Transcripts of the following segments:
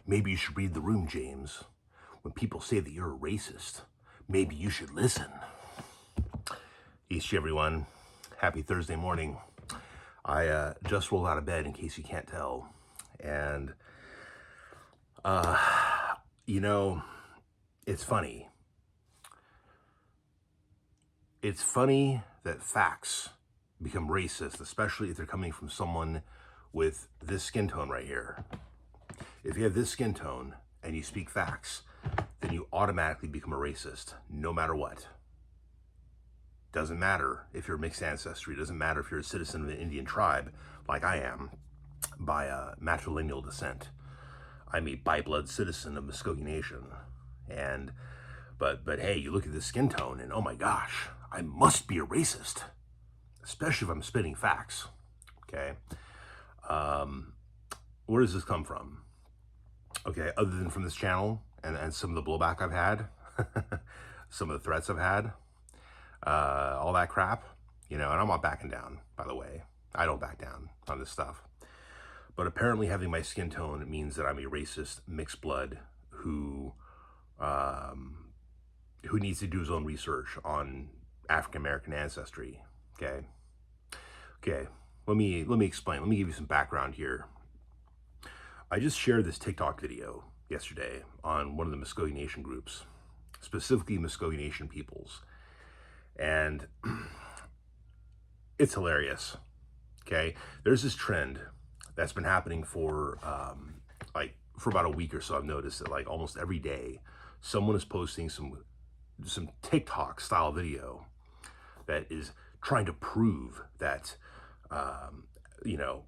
Maybe you should read the room, James. When people say that you're a racist, maybe you should listen. East everyone. Happy Thursday morning. I just rolled out of bed, in case you can't tell. And, it's funny. It's funny that facts become racist, especially if they're coming from someone with this skin tone right here. If you have this skin tone and you speak facts, then you automatically become a racist, no matter what. Doesn't matter if you're mixed ancestry. Doesn't matter if you're a citizen of an Indian tribe, like I am, by matrilineal descent. I'm a by-blood citizen of Muskogee Nation. But hey, you look at this skin tone and oh my gosh, I must be a racist, especially if I'm spitting facts, okay? Where does this come from? Okay, other than from this channel and some of the blowback I've had, some of the threats I've had, all that crap, and I'm not backing down, by the way. I don't back down on this stuff. But apparently having my skin tone means that I'm a racist mixed blood who needs to do his own research on African American ancestry. Okay, let me explain. Let me give you some background here. I just shared this TikTok video yesterday on one of the Muskogee Nation groups, specifically Muskogee Nation peoples. And it's hilarious, okay? There's this trend that's been happening for about a week or so. I've noticed that like almost every day, someone is posting some TikTok style video that is trying to prove that,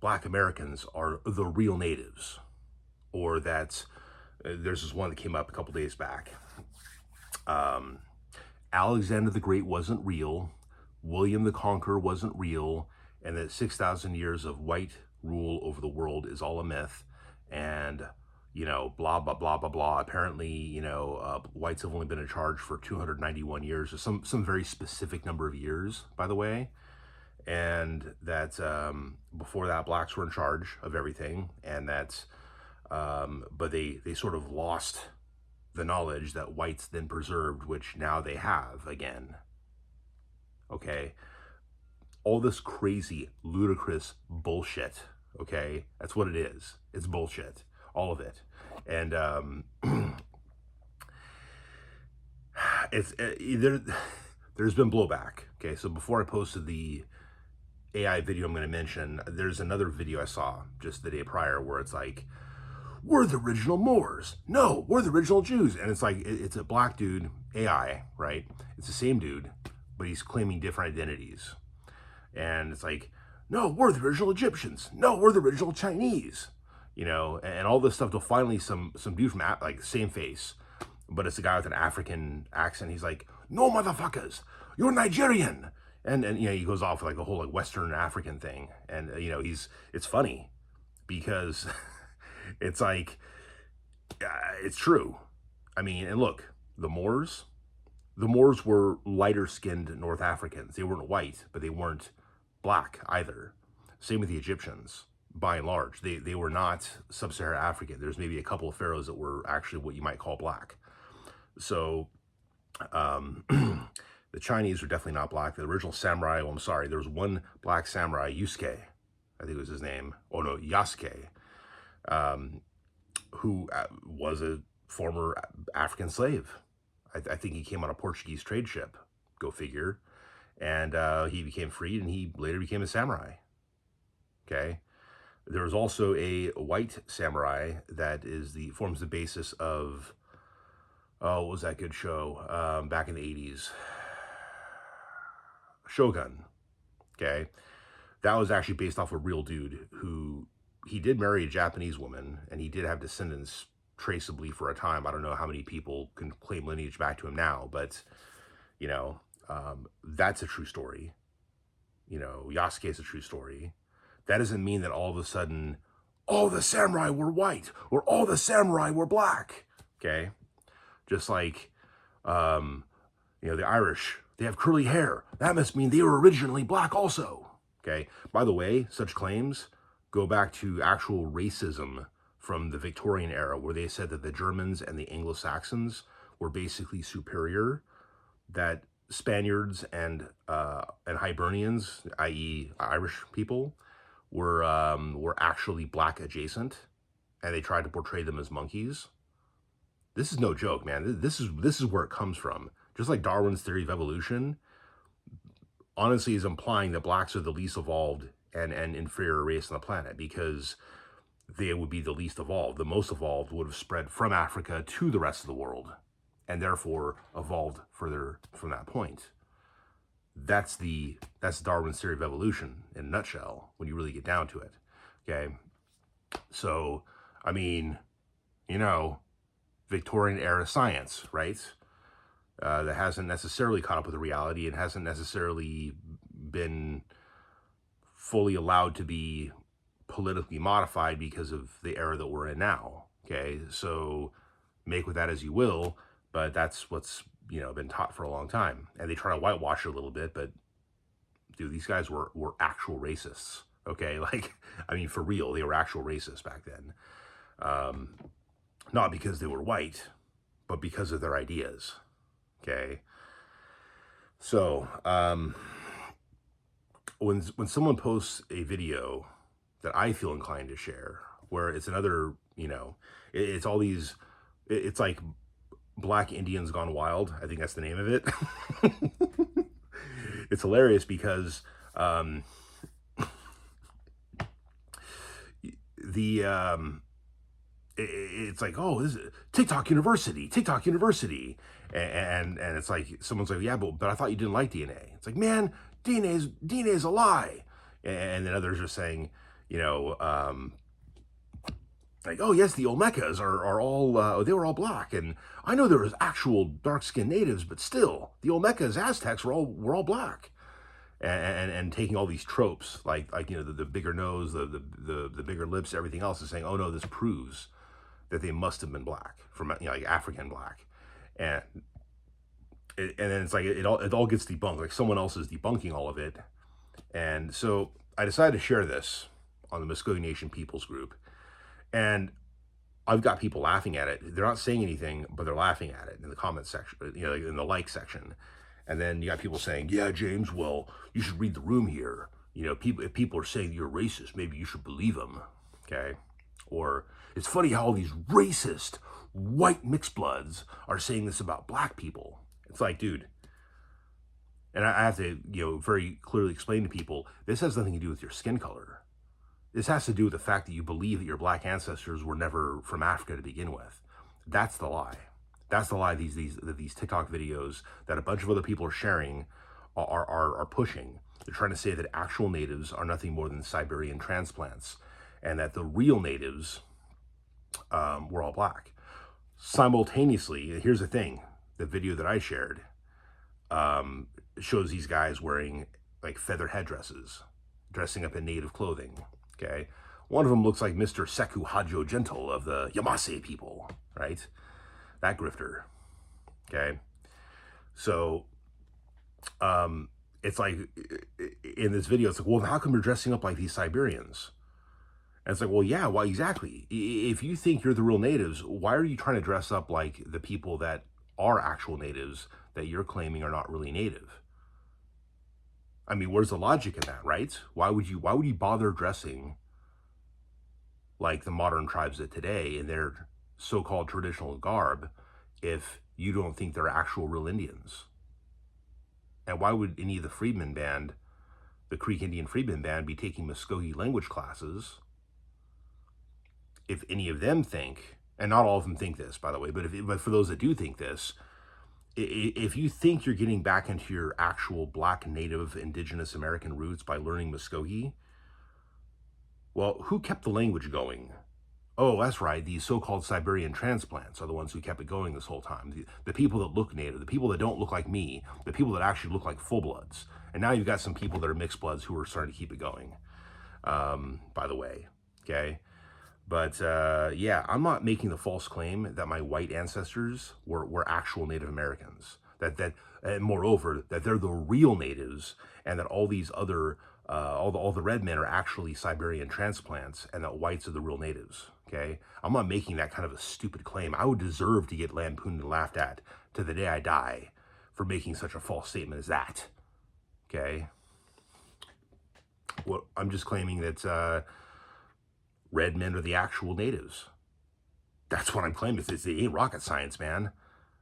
Black Americans are the real natives, or that there's this one that came up a couple days back. Alexander the Great wasn't real, William the Conqueror wasn't real, and that 6,000 years of white rule over the world is all a myth, and, blah, blah, blah, blah, blah. Apparently, whites have only been in charge for 291 years, or some very specific number of years, by the way, and that before that, blacks were in charge of everything, and that, but they sort of lost the knowledge that whites then preserved, which now they have again. Okay, all this crazy, ludicrous bullshit. Okay, that's what it is. It's bullshit, all of it. And there's been blowback. Okay, so before I posted the AI video I'm going to mention, there's another video I saw just the day prior where it's like, we're the original Moors. No, we're the original Jews. And it's like, it's a black dude, AI, right? It's the same dude, but he's claiming different identities. And it's like, no, we're the original Egyptians. No, we're the original Chinese. And all this stuff till finally some dude from like same face, but it's a guy with an African accent. He's like, no, motherfuckers, you're Nigerian. And he goes off like a whole like Western African thing. And, it's funny because it's like, it's true. I mean, and look, the Moors were lighter skinned North Africans. They weren't white, but they weren't black either. Same with the Egyptians, by and large. They were not sub-Saharan African. There's maybe a couple of pharaohs that were actually what you might call black. So, the Chinese were definitely not black. The original samurai, well, I'm sorry, there was one black samurai, Yusuke, I think was his name. Oh no, Yasuke. Who was a former African slave. I think he came on a Portuguese trade ship, go figure, and he became freed, and he later became a samurai. Okay, there was also a white samurai that forms the basis of, what was that good show back in the 80s? Shogun. Okay, that was actually based off a real dude who. He did marry a Japanese woman, and he did have descendants traceably for a time. I don't know how many people can claim lineage back to him now, but, that's a true story. Yasuke is a true story. That doesn't mean that all of a sudden, all the samurai were white, or all the samurai were black, okay? Just like, the Irish, they have curly hair. That must mean they were originally black also, okay? By the way, such claims go back to actual racism from the Victorian era, where they said that the Germans and the Anglo-Saxons were basically superior, that Spaniards and Hibernians, i.e. Irish people, were actually black adjacent, and they tried to portray them as monkeys. This is no joke, man. This is where it comes from. Just like Darwin's theory of evolution, honestly, is implying that blacks are the least evolved and inferior race on the planet, because they would be the least evolved. The most evolved would have spread from Africa to the rest of the world, and therefore evolved further from that point. That's Darwin's theory of evolution in a nutshell, when you really get down to it. Okay, so I mean, you know, Victorian era science, right? That hasn't necessarily caught up with the reality and hasn't necessarily been fully allowed to be politically modified because of the era that we're in now. Okay, so make with that as you will, but that's what's, you know, been taught for a long time. And they try to whitewash it a little bit, but dude, these guys were actual racists. Okay, like, I mean, for real, they were actual racists back then. Not because they were white, but because of their ideas. Okay, so when someone posts a video that I feel inclined to share, where it's another, you know, it's all these, it's like Black Indians Gone Wild. I think that's the name of it. It's hilarious because it's like, oh, this is TikTok University, and it's like someone's like, yeah, but I thought you didn't like DNA. It's like, man, DNA is a lie. And then others are saying, you know, like, oh yes, the Olmecas are all they were all black, and I know there was actual dark-skinned natives, but still, the Olmecas, Aztecs were all black. And taking all these tropes, like you know, the bigger nose, the bigger lips, everything else, is saying, oh no, this proves that they must have been black, from, you know, like African black, and then it's like it all gets debunked, like someone else is debunking all of it. And so I decided to share this on the Muskogee Nation Peoples group, and I've got people laughing at it. They're not saying anything, but they're laughing at it in the comment section, you know, in the like section. And then you got people saying, yeah, James, well, you should read the room here. You know, if people are saying you're racist, maybe you should believe them, okay? Or, it's funny how all these racist white mixed bloods are saying this about black people. It's like, dude, and I have to, you know, very clearly explain to people, this has nothing to do with your skin color. This has to do with the fact that you believe that your black ancestors were never from Africa to begin with. That's the lie. That's the lie these TikTok videos that a bunch of other people are sharing are pushing. They're trying to say that actual natives are nothing more than Siberian transplants, and that the real natives were all black. Simultaneously, here's the thing, the video that I shared shows these guys wearing like feather headdresses, dressing up in native clothing, okay? One of them looks like Mr. Seku Hajo Gentle of the Yamasee people, right? That grifter, okay? So, it's like, in this video, it's like, well, how come you're dressing up like these Siberians? And it's like, well, yeah, why exactly? If you think you're the real natives, why are you trying to dress up like the people that are actual natives that you're claiming are not really native? I mean, where's the logic in that, right? Why would you bother dressing like the modern tribes of today in their so-called traditional garb if you don't think they're actual real Indians? And why would any of the Freedmen Band, the Creek Indian Freedmen Band, be taking Muskogee language classes if any of them think, and not all of them think this, by the way, but for those that do think this, if you think you're getting back into your actual black, native, indigenous American roots by learning Muskogee, well, who kept the language going? Oh, that's right, these so-called Siberian transplants are the ones who kept it going this whole time. The people that look native, the people that don't look like me, the people that actually look like full-bloods. And now you've got some people that are mixed bloods who are starting to keep it going, by the way, okay? But yeah, I'm not making the false claim that my white ancestors were actual Native Americans. And moreover, that they're the real natives, and that all these other, all the red men are actually Siberian transplants, and that whites are the real natives. Okay, I'm not making that kind of a stupid claim. I would deserve to get lampooned and laughed at to the day I die for making such a false statement as that. Okay, well, I'm just claiming that red men are the actual natives. That's what I'm claiming. It ain't rocket science, man.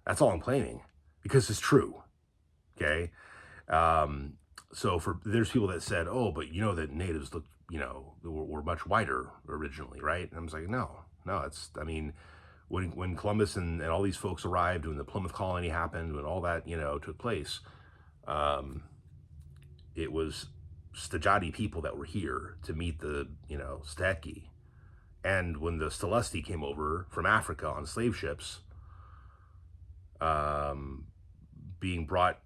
That's all I'm claiming because it's true. Okay, so there's people that said, oh, but you know that natives look, were much whiter originally, right? And I was like, no, I mean, when Columbus and all these folks arrived, when the Plymouth colony happened, when all that, took place, it was Stajati people that were here to meet the, Stahetki. And when the Stelesti came over from Africa on slave ships, being brought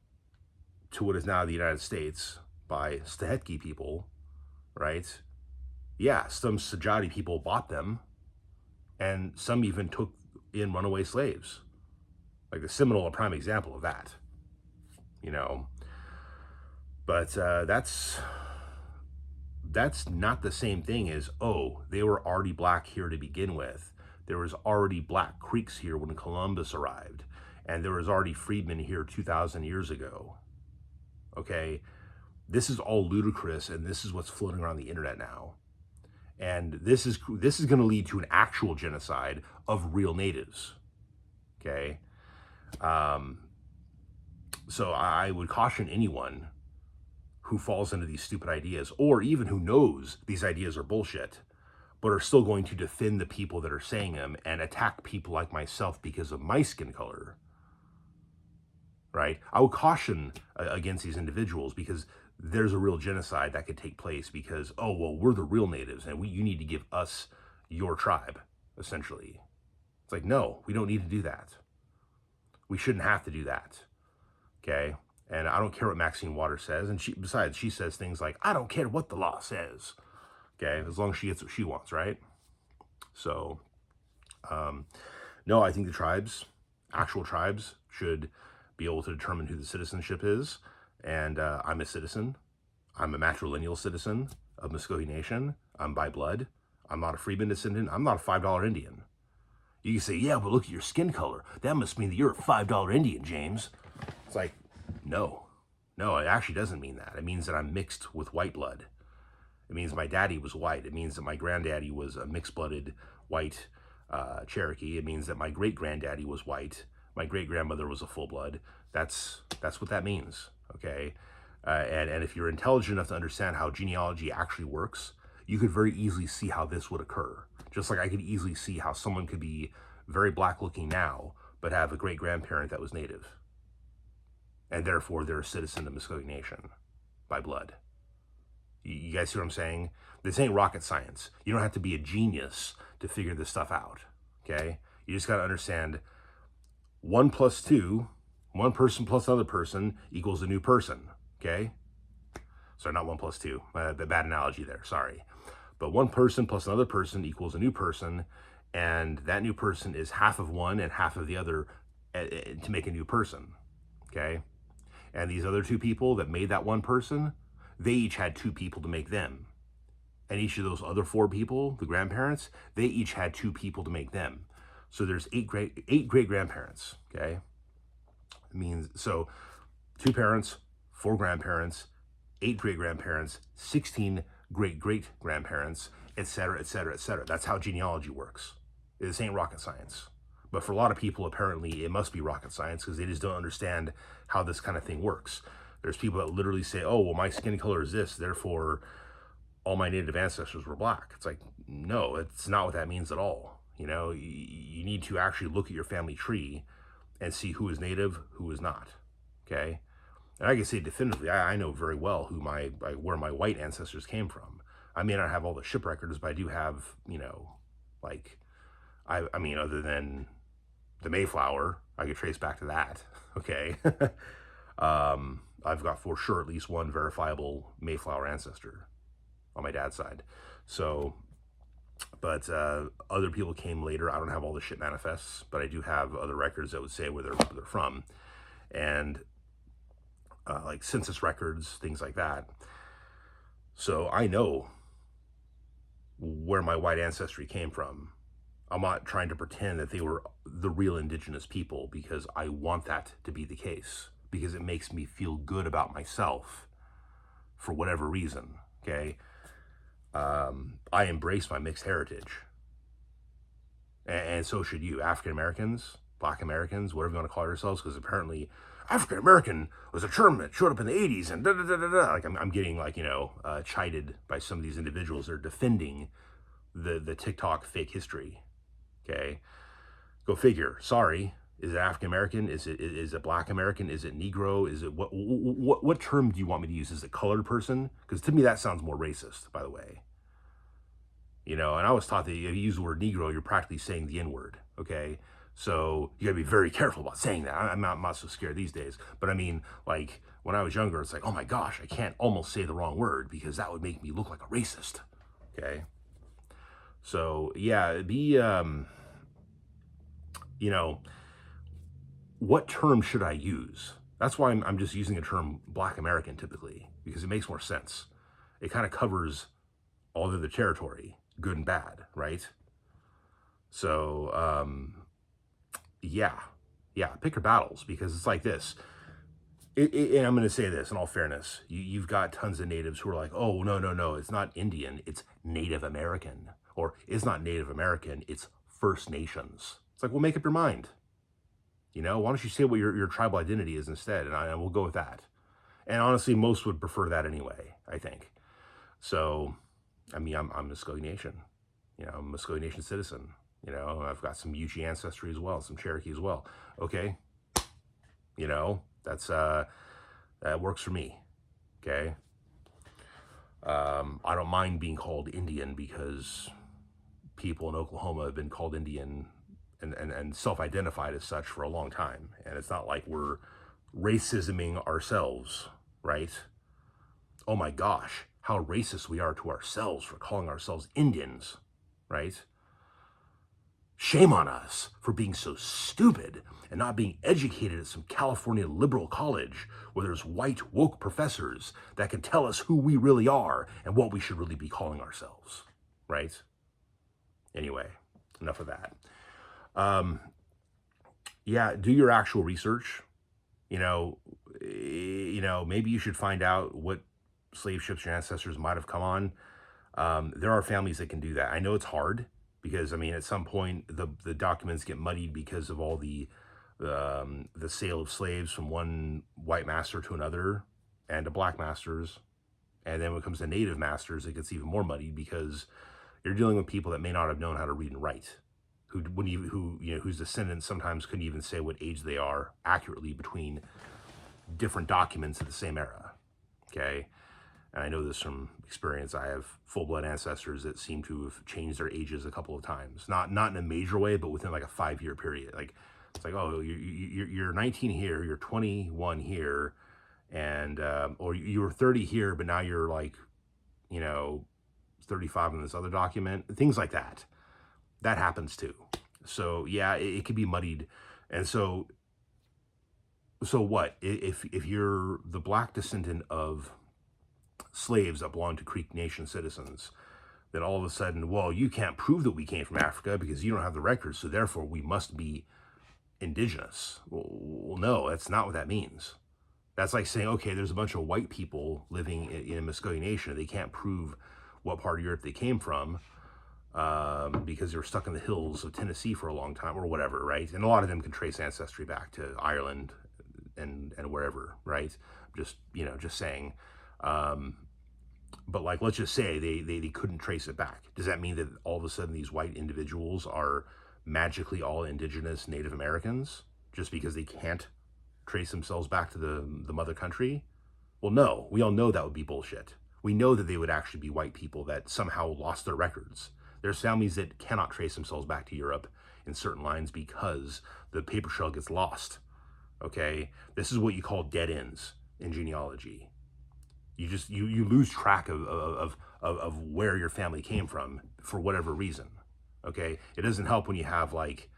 to what is now the United States by Stahetki people, right? Yeah, some Stajati people bought them, and some even took in runaway slaves. Like the Seminole, a prime example of that, But that's not the same thing as, oh, they were already black here to begin with. There was already Black Creeks here when Columbus arrived, and there was already freedmen here 2,000 years ago. Okay, this is all ludicrous, and this is what's floating around the internet now. And this is going to lead to an actual genocide of real natives. Okay, so I would caution anyone who falls into these stupid ideas, or even who knows these ideas are bullshit, but are still going to defend the people that are saying them and attack people like myself because of my skin color. Right? I would caution against these individuals because there's a real genocide that could take place because, oh, well, we're the real natives and you need to give us your tribe, essentially. It's like, no, we don't need to do that. We shouldn't have to do that. Okay? And I don't care what Maxine Waters says. And besides, she says things like, I don't care what the law says. Okay? As long as she gets what she wants, right? So, no, I think the tribes, actual tribes, should be able to determine who the citizenship is. And I'm a citizen. I'm a matrilineal citizen of Muskogee Nation. I'm by blood. I'm not a freedman descendant. I'm not a $5 Indian. You can say, yeah, but look at your skin color. That must mean that you're a $5 Indian, James. It's like, no, it actually doesn't mean that. It means that I'm mixed with white blood. It means my daddy was white. It means that my granddaddy was a mixed-blooded white Cherokee. It means that my great-granddaddy was white. My great-grandmother was a full-blood. That's what that means, okay? And if you're intelligent enough to understand how genealogy actually works, you could very easily see how this would occur. Just like I could easily see how someone could be very black-looking now, but have a great-grandparent that was native. And therefore, they're a citizen of Muskogee Nation by blood. You guys see what I'm saying? This ain't rocket science. You don't have to be a genius to figure this stuff out, okay? You just got to understand 1 plus 2, one person plus another person equals a new person, okay? Sorry, not 1 plus 2. The bad analogy there, sorry. But 1 person plus another person equals a new person, and that new person is half of one and half of the other to make a new person, okay? And these other 2 people that made that 1 person, they each had 2 people to make them. And each of those other 4 people, the grandparents, they each had 2 people to make them. So there's 8 great-grandparents, okay? It means, so 2 parents, 4 grandparents, 8 great-grandparents, 16 great-great-grandparents, etc., etc., etc. That's how genealogy works. This ain't rocket science. But for a lot of people, apparently, it must be rocket science because they just don't understand how this kind of thing works. There's people that literally say, oh, well, my skin color is this, therefore all my native ancestors were black. It's like, no, it's not what that means at all. You need to actually look at your family tree and see who is native, who is not, okay? And I can say definitively, I know very well where my white ancestors came from. I may not have all the ship records, but I do have, I mean, other than the Mayflower, I could trace back to that, okay? I've got for sure at least 1 verifiable Mayflower ancestor on my dad's side. So, but other people came later. I don't have all the ship manifests, but I do have other records that would say where they're from. And like census records, things like that. So I know where my white ancestry came from. I'm not trying to pretend that they were the real indigenous people, because I want that to be the case, because it makes me feel good about myself for whatever reason. Okay. I embrace my mixed heritage, and so should you. African Americans, Black Americans, whatever you want to call yourselves, because apparently African American was a term that showed up in the 80s and da da da da da. Like I'm getting like, chided by some of these individuals that are defending the TikTok fake history. Okay, go figure. Sorry, is it African American? Is it Black American? Is it Negro? Is it what term do you want me to use? Is it colored person? Because to me that sounds more racist, by the way. And I was taught that if you use the word Negro, you're practically saying the N-word, okay? So you gotta be very careful about saying that. I'm not so scared these days. But I mean, like, when I was younger, it's like, oh my gosh, I can't almost say the wrong word because that would make me look like a racist, okay? So, yeah, what term should I use? That's why I'm just using the term Black American typically, because it makes more sense. It kind of covers all of the territory, good and bad, right? So, yeah, pick your battles, because it's like this. And I'm going to say this in all fairness. You've got tons of natives who are like, oh, no, it's not Indian, it's Native American. Or it's not Native American, it's First Nations. It's like, well, make up your mind. Why don't you say what your tribal identity is instead? And we'll go with that. And honestly, most would prefer that anyway, I think. So, I mean, I'm Muscogee Nation. I'm a Muscogee Nation citizen. I've got some Yuchi ancestry as well, some Cherokee as well. Okay. That's, that works for me. Okay. I don't mind being called Indian, because people in Oklahoma have been called Indian and self-identified as such for a long time. And it's not like we're racisming ourselves, right? Oh my gosh, how racist we are to ourselves for calling ourselves Indians, right? Shame on us for being so stupid and not being educated at some California liberal college where there's white woke professors that can tell us who we really are and what we should really be calling ourselves, right? Anyway, enough of that. Yeah, do your actual research. Maybe you should find out what slave ships your ancestors might have come on. There are families that can do that. I know it's hard, because I mean, at some point the documents get muddied because of all the sale of slaves from one white master to another and to black masters. And then when it comes to native masters, it gets even more muddied, because you're dealing with people that may not have known how to read and write, whose descendants sometimes couldn't even say what age they are accurately between different documents of the same era. Okay. And I know this from experience. I have full-blood ancestors that seem to have changed their ages a couple of times. Not in a major way, but within like a 5-year period. Like, it's like, oh, you're 19 here, you're 21 here, and or you were 30 here, but now you're like, 35 in this other document. Things like that. That happens too. So yeah, it can be muddied. And so what? If you're the black descendant of slaves that belong to Creek Nation citizens, then all of a sudden, well, you can't prove that we came from Africa because you don't have the records, so therefore we must be indigenous. Well, no, that's not what that means. That's like saying, okay, there's a bunch of white people living in a Muscogee Nation. They can't prove what part of Europe they came from because they were stuck in the hills of Tennessee for a long time or whatever, right? And a lot of them can trace ancestry back to Ireland and wherever, right? Just saying. But like, let's just say they couldn't trace it back. Does that mean that all of a sudden these white individuals are magically all indigenous Native Americans just because they can't trace themselves back to the mother country? Well, no, we all know that would be bullshit. We know that they would actually be white people that somehow lost their records. There's families that cannot trace themselves back to Europe in certain lines because the paper trail gets lost. Okay, this is what you call dead ends in genealogy. You lose track of where your family came from for whatever reason. Okay, it doesn't help when you have like,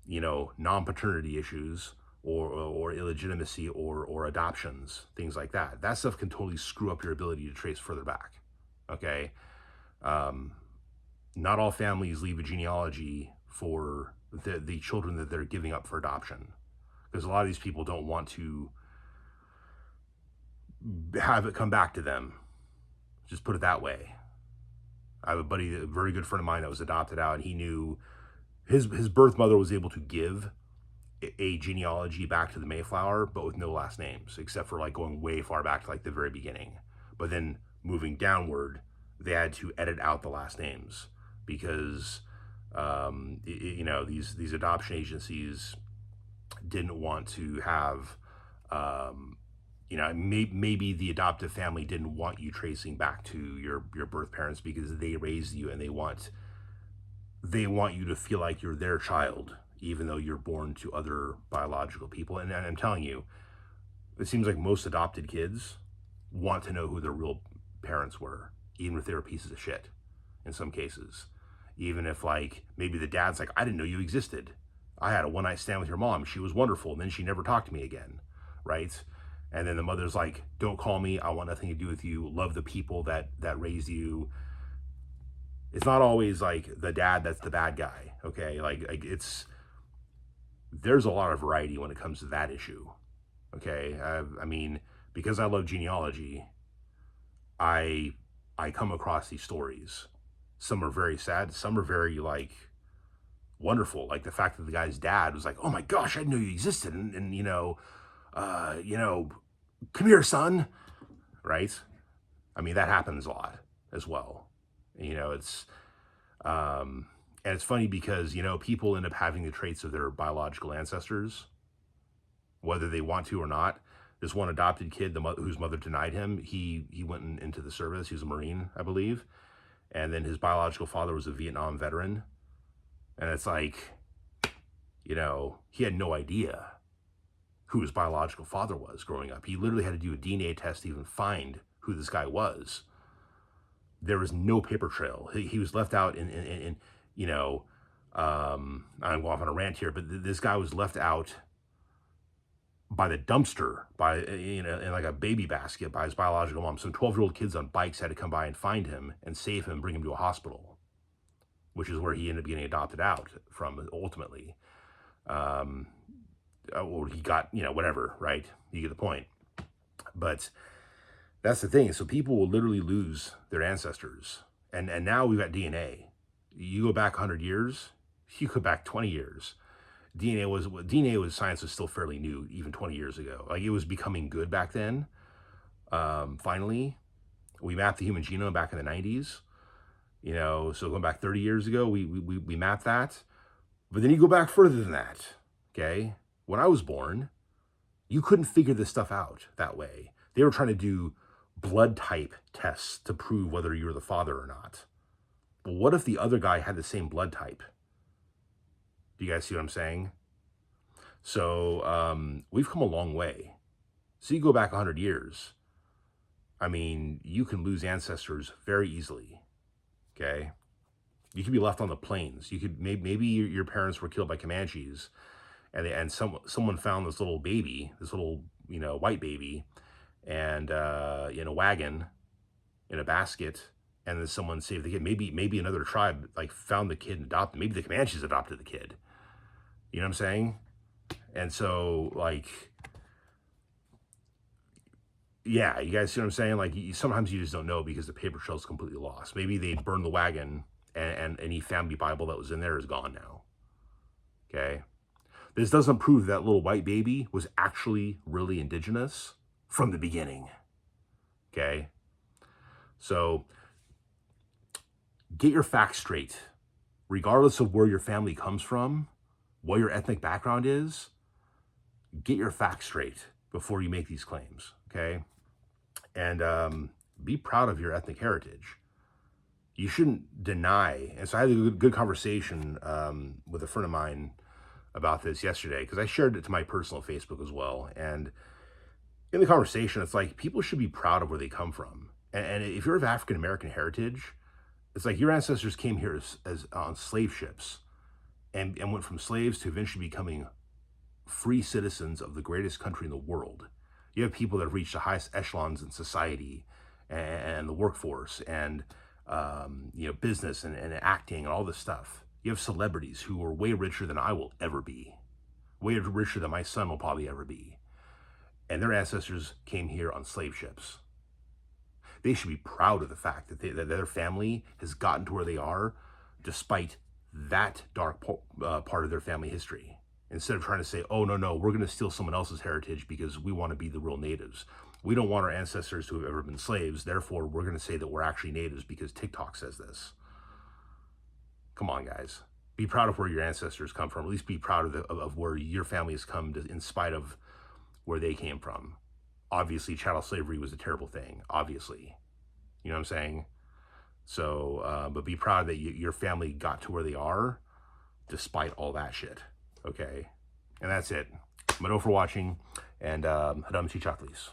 non-paternity issues or illegitimacy or adoptions, things like that. That stuff can totally screw up your ability to trace further back. Okay, not all families leave a genealogy for the children that they're giving up for adoption, because a lot of these people don't want to have it come back to them. Just put it that way. I have a buddy, a very good friend of mine that was adopted out, and he knew his birth mother was able to give a genealogy back to the Mayflower, but with no last names, except for like going way far back to like the very beginning. But then moving downward, they had to edit out the last names because, these adoption agencies didn't want to have, maybe the adoptive family didn't want you tracing back to your birth parents because they raised you, and they want you to feel like you're their child, even though you're born to other biological people. And I'm telling you, it seems like most adopted kids want to know who their real parents were, even if they were pieces of shit in some cases. Even if, like, maybe the dad's like, I didn't know you existed. I had a one-night stand with your mom. She was wonderful. And then she never talked to me again, right? And then the mother's like, don't call me. I want nothing to do with you. Love the people that raised you. It's not always like the dad that's the bad guy, okay? Like there's a lot of variety when it comes to that issue, okay? I mean, because I love genealogy, I come across these stories. Some are very sad. Some are very, like, wonderful. Like the fact that the guy's dad was like, oh my gosh, I didn't know you existed. And come here, son, right? I mean, that happens a lot as well. It's, and it's funny because, people end up having the traits of their biological ancestors, whether they want to or not. This one adopted kid, whose mother denied him, he went into the service. He was a Marine, I believe. And then his biological father was a Vietnam veteran. And it's like, he had no idea who his biological father was growing up. He literally had to do a DNA test to even find who this guy was. There was no paper trail. He was left out I'm going off on a rant here, but this guy was left out by the dumpster, in like a baby basket by his biological mom. Some 12-year-old kids on bikes had to come by and find him and save him and bring him to a hospital, which is where he ended up getting adopted out from ultimately. Or he got, whatever, right? You get the point. But that's the thing. So people will literally lose their ancestors. And now we've got DNA. You go back 100 years, you go back 20 years. Science was still fairly new, even 20 years ago. Like, it was becoming good back then. Finally, we mapped the human genome back in the 90s. So going back 30 years ago, we mapped that. But then you go back further than that, okay? When I was born, you couldn't figure this stuff out that way. They were trying to do blood type tests to prove whether you were the father or not. But what if the other guy had the same blood type? Do you guys see what I'm saying? So we've come a long way. So you go back 100 years. I mean, you can lose ancestors very easily, okay? You could be left on the plains. You could maybe your parents were killed by Comanches, and someone found this little baby, this little white baby, and in a wagon, in a basket, and then someone saved the kid. Maybe another tribe like found the kid and adopted. Maybe the Comanches adopted the kid. You know what I'm saying? And so, like, yeah, you guys see what I'm saying? Like, sometimes you just don't know because the paper trail is completely lost. Maybe they burned the wagon, and any family Bible that was in there is gone now. Okay? This doesn't prove that little white baby was actually really indigenous from the beginning. Okay? So, get your facts straight. Regardless of where your family comes from, what your ethnic background is, get your facts straight before you make these claims, okay? And be proud of your ethnic heritage. You shouldn't deny. And so I had a good conversation with a friend of mine about this yesterday, because I shared it to my personal Facebook as well. And in the conversation, it's like, people should be proud of where they come from. And if you're of African-American heritage, it's like your ancestors came here as on slave ships and went from slaves to eventually becoming free citizens of the greatest country in the world. You have people that have reached the highest echelons in society and the workforce. And business and acting and all this stuff. You have celebrities who are way richer than I will ever be, way richer than my son will probably ever be. And their ancestors came here on slave ships. They should be proud of the fact that, that their family has gotten to where they are despite that dark part of their family history. Instead of trying to say, oh, no, we're going to steal someone else's heritage because we want to be the real natives. We don't want our ancestors to have ever been slaves. Therefore, we're going to say that we're actually natives because TikTok says this. Come on, guys. Be proud of where your ancestors come from. At least be proud of where your family has come to, in spite of where they came from. Obviously, chattel slavery was a terrible thing. Obviously. You know what I'm saying? So, but be proud that your family got to where they are despite all that shit. Okay? And that's it. Mano for watching, and Hadam Chachaklis.